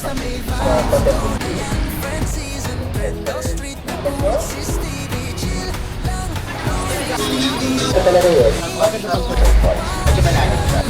Ito talaga yun. Medyo malalim siya.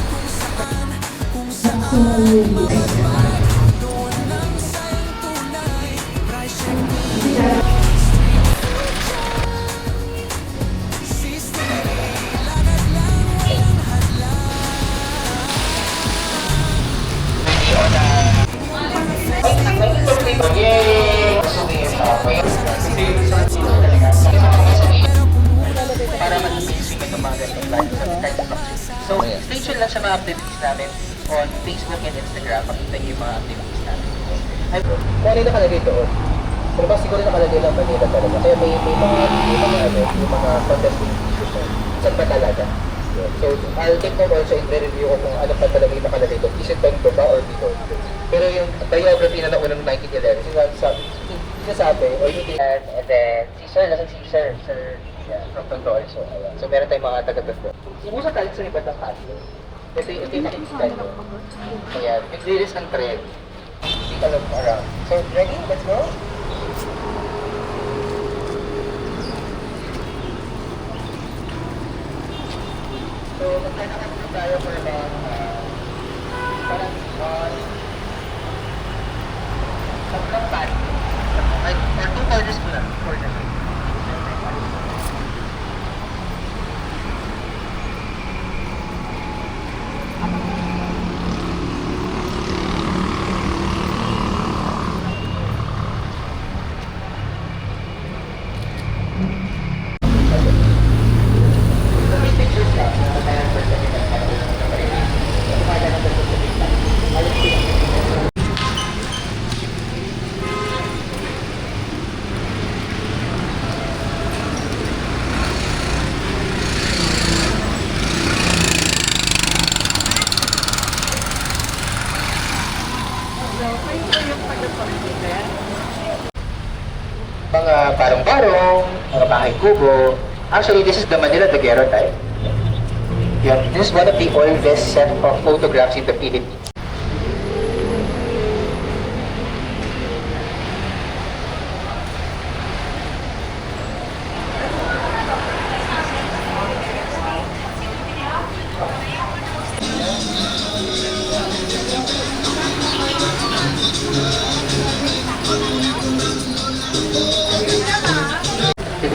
Para mag-isip ito mga ganitong live sa kahit sa proxy. So, stay tuned lang sa mga activities namin on Facebook and Instagram. Pakita niyo yung mga activities namin. Kung ano yung nakalagay doon, pero ba siguro nakalagay lang Manila talaga. Kaya may mga contesting issues na. Saan ba talaga? So, I'll take note also in review ko kung ano pa talaga yung nakalagay doon. Is it Tondo ba or before? Pero yung biography na naunang 1911, sinasabi, or hindi. And then, si Sir, nasan si Sir? Sir, yeah, from Tondo also. So, meron tayong mga taga-Tondo. Umusa tayo sa iba't ng kaso. Ito yung nakikita nyo. Ayan, yung release ng trend. Take a look around. So, ready? Let's go? So, magkailangan na tayo for about parang tatlong band. Or two corners ko lang. Corners. Mga parong-parong, mga bahay kubo. Actually, this is the Manila daguerreotype. Yun, this is one of the oldest set of photographs in the Philippines.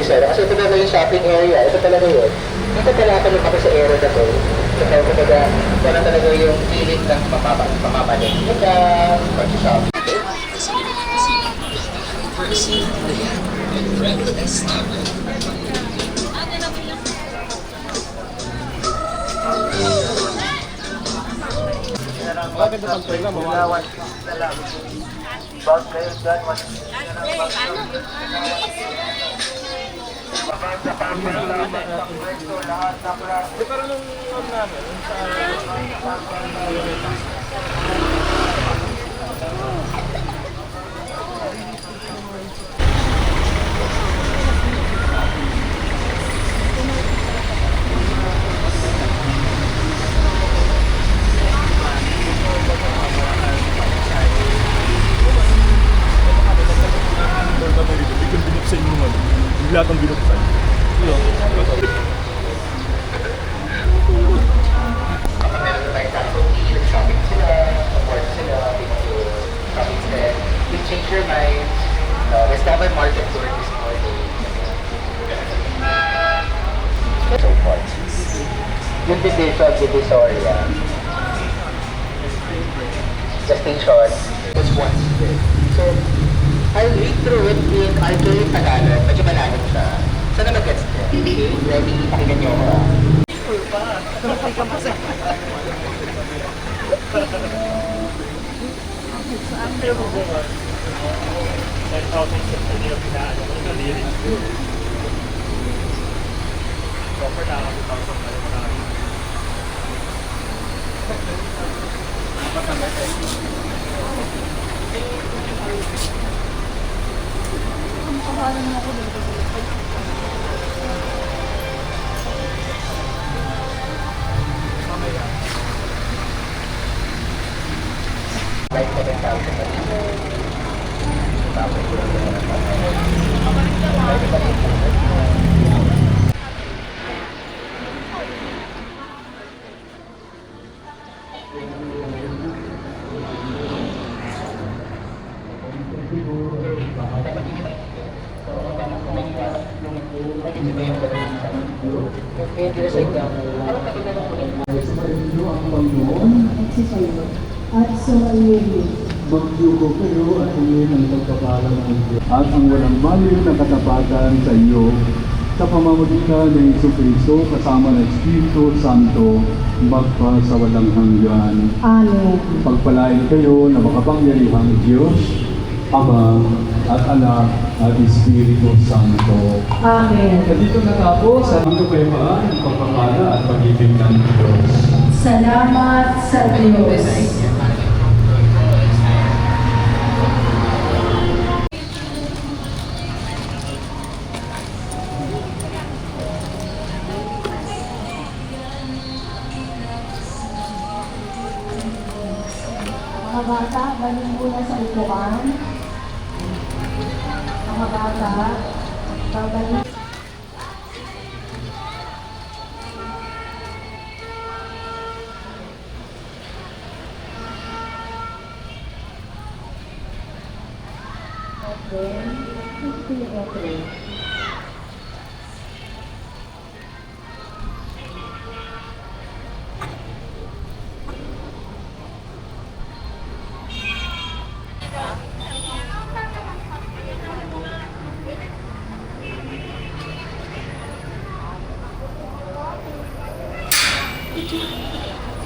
Kasi ito talaga yung shopping area, ito talaga yun. Dito talaga kami kasi sa area na to. Ito talaga, wala talaga yung feeling ng pamamalit. Ito, pag-shopping. Bakit ito pag lang? Mawawan na lang. Bag kayo dyan, Pero nung namin, binuksan yung ano, yung lahat ng binuksan. shopping sila, support sila, shopping sila. You change your mind. Let's have a market tour this morning. So far. Yung Divisoria. The station was once there. So, I'll read through it in archaic Tagalog. Medyo malalim siya. Sana mag-gets ko. Ready? Pakinggan niyo ako. Saan kayo mabuha? 10,000 sa nila pinaano. Ano na lirin? Proper na ako 2,000 na yung marami. Ang pahalan mo ko dito. Like 7,000. Sumainyo ang Panginoon at sumainyo magdugo kayo at hingin ang pagpapala ng Diyos at ang walang baliw na katapatan sa iyo sa pamamagitan ng Jesucristo kasama ng Espiritu Santo magpa sa walang hanggan. Amen. Pagpalain kayo na makapangyarihang Diyos, Ama at Anak at Espiritu Santo. Amen. At dito natapos sa ito kayo ang pagpapala at pag-ibig ng Diyos. Salamat sa Diyos. Mga bata, balik muna sa upuan. Mga bata, babalik. Okay.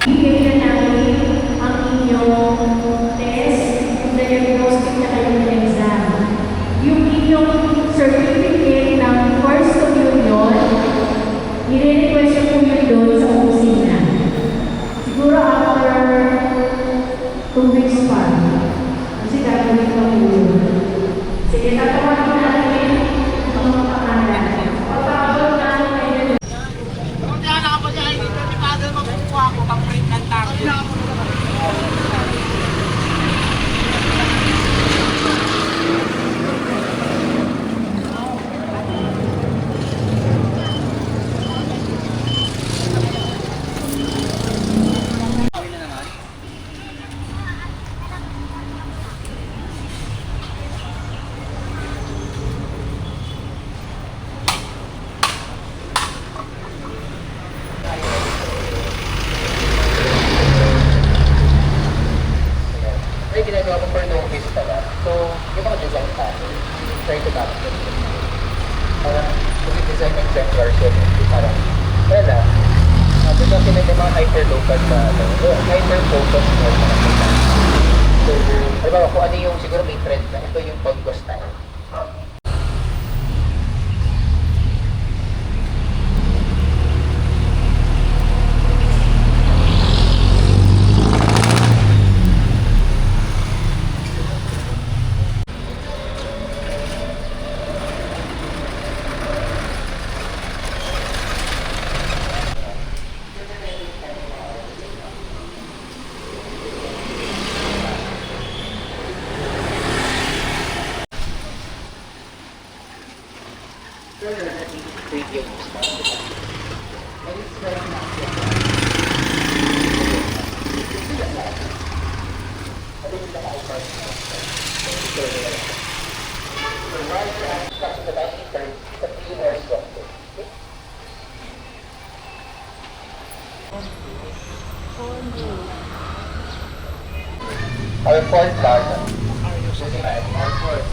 Bigyan na namin ang inyong test kung diagnostic na kayo ng exam. Yung inyong certificate ng First Communion, i-request nyo po yun doon sa opisina. Siguro after 2 weeks pa. Kasi gagawin ko yun. Sige, tatawagin natin ang mga pangalan. Papagod natin kayo. May ginagawa ko for no visa pala. So, yung mga design natin, try to tapos yun. Parang, kung i-design ng exemplars yun, parang, wala. Sabi kasi may mga hyper-local na, hyper-focus na mga design. So, halimbawa, kung ano yung siguro may trend na, ito yung Congo style. Our fourth plaza. Our fourth.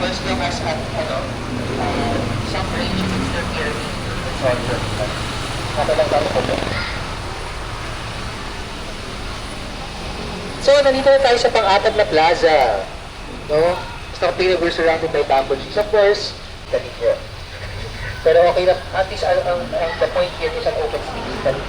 First name as at some range of Mr. Kirby. Natalang tayo po po. So, nandito na tayo sa pang-apat na plaza. No? Basta we're surrounded by bamboo trees. Of course, dali po. Pero okay na, at least the point here is an open space. Dali.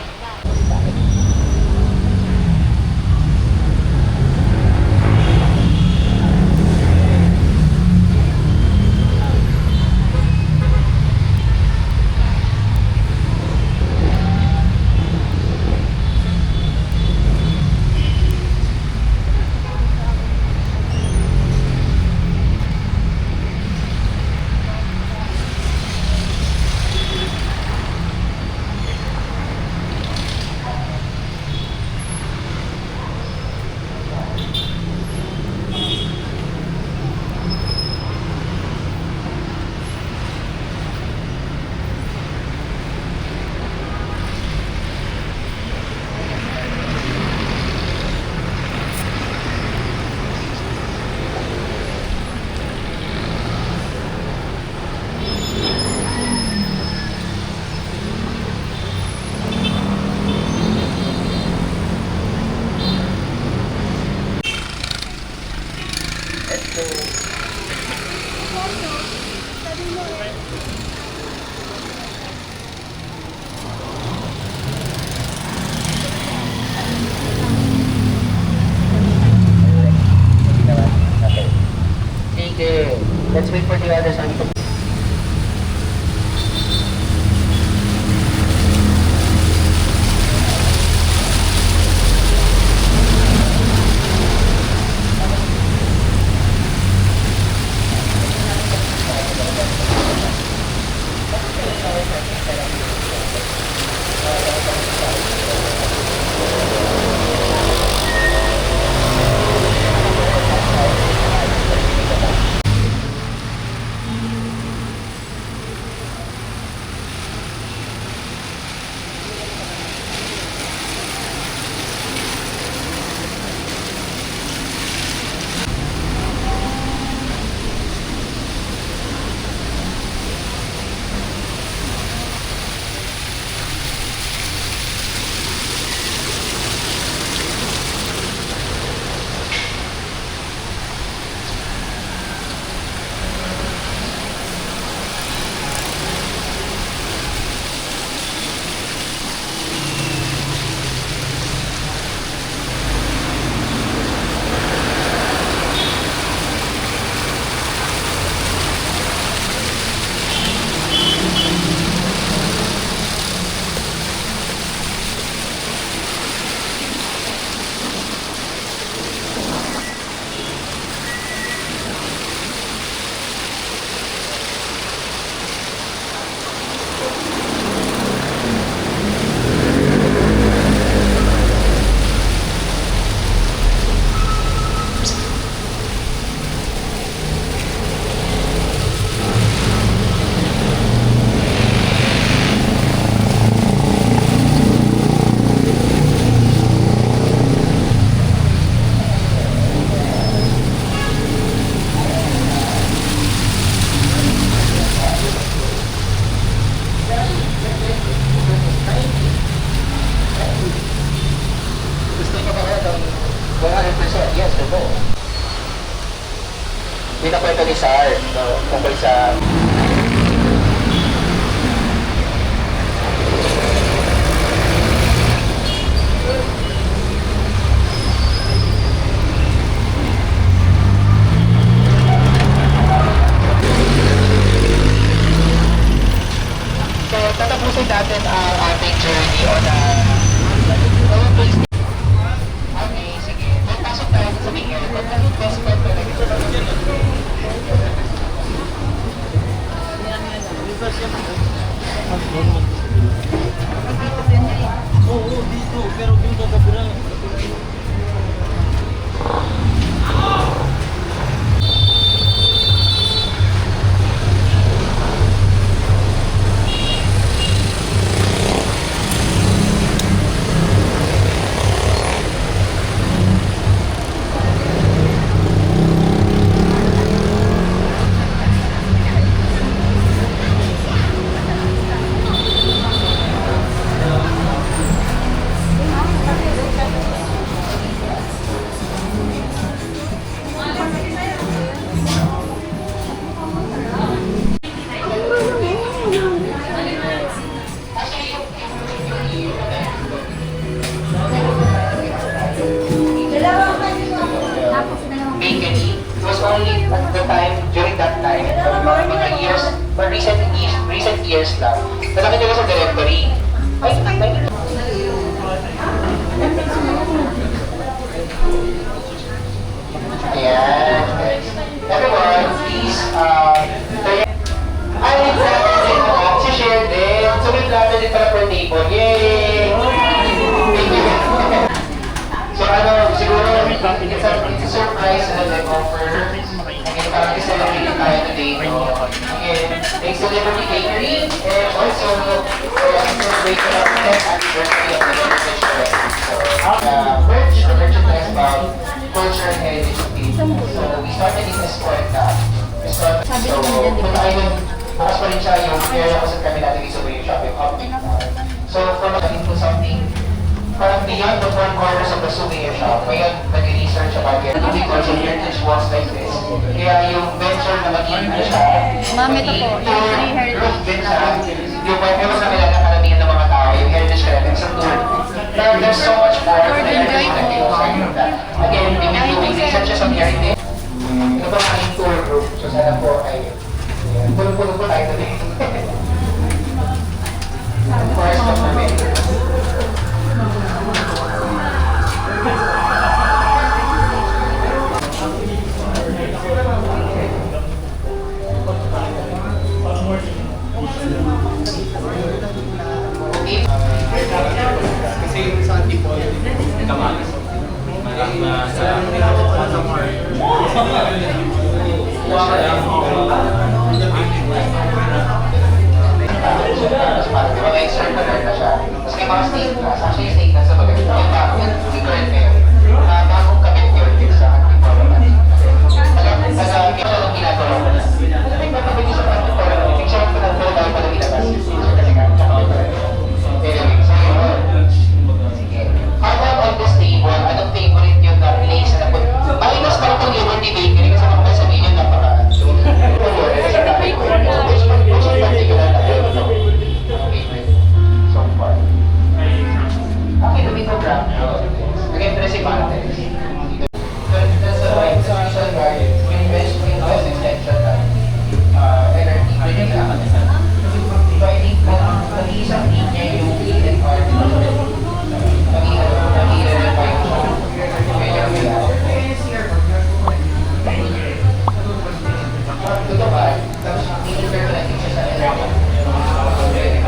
Okay. Let's wait for the others on the Pinakwento ni Sar, no, tungkol sa So, tatapusin natin ang ating journey on Okay, sige. Magpasok tayo sa main area. Magpasok tayo Oo, dito. Pero dito sa kabila. Bakery. It was only at the time, during that time, mga years, or recent years lang. Nalaki nila sa directory. Ay, ayan, guys. Everyone, please, ay, natin din si share din. Sumit natin din pala per table. Yay! So ano, siguro, it's a surprise and an offer. Again, parang celebrate tayo today. Again, thanks to Liberty Bakery and also celebrate the 10th anniversary of the Heritage Collective. So, merchandise about culture and heritage of Philippines. So, we started in this point na. So, punta kayo dun, bukas pa rin siya yung area kung saan kami natin isa yung shopping hub. So, from into something parang beyond the four corners of the souvenir shop, ngayon nag-research about it. Because of heritage walls like this. Kaya yung venture na maging ano siya, Ma'am, ito po, yung free heritage din siya, yung mas nakilala karamihan ng mga tao, yung heritage collective sa tour. Now, there's so much more to the heritage collective aside from that. Again, we've been doing researches on heritage. Ito ba ang aking tour group? So sana po ay, puno-puno po tayo today. Of course, confirmation. Kasi yung sa Antipolo, kamalis. Mga external na siya. Tapos may mga state class. Actually, state class sa bagay. Yung current mayor. Bagong kabit yun din sa Antipolo. Kaya siya nung ginagawa ko na. May babagay sa Antipolo. Picture ko na po tayo pala ilabas. Kasi nga, tsaka may pala. Anyway, so yun. Sige. How about on this table? Anong favorite yung place na po? Malinas na itong Liberty Bakery kasi mga sabihin yun napaka. Which is particular na favorite so far? Okay, Domingo Branco. Again, Presimantes. That's a right social garden. Invest extension na LRT. So I think mag-iisang linya yung Eden Park. Mag-iilan pa yung totoo ba? Tapos, hindi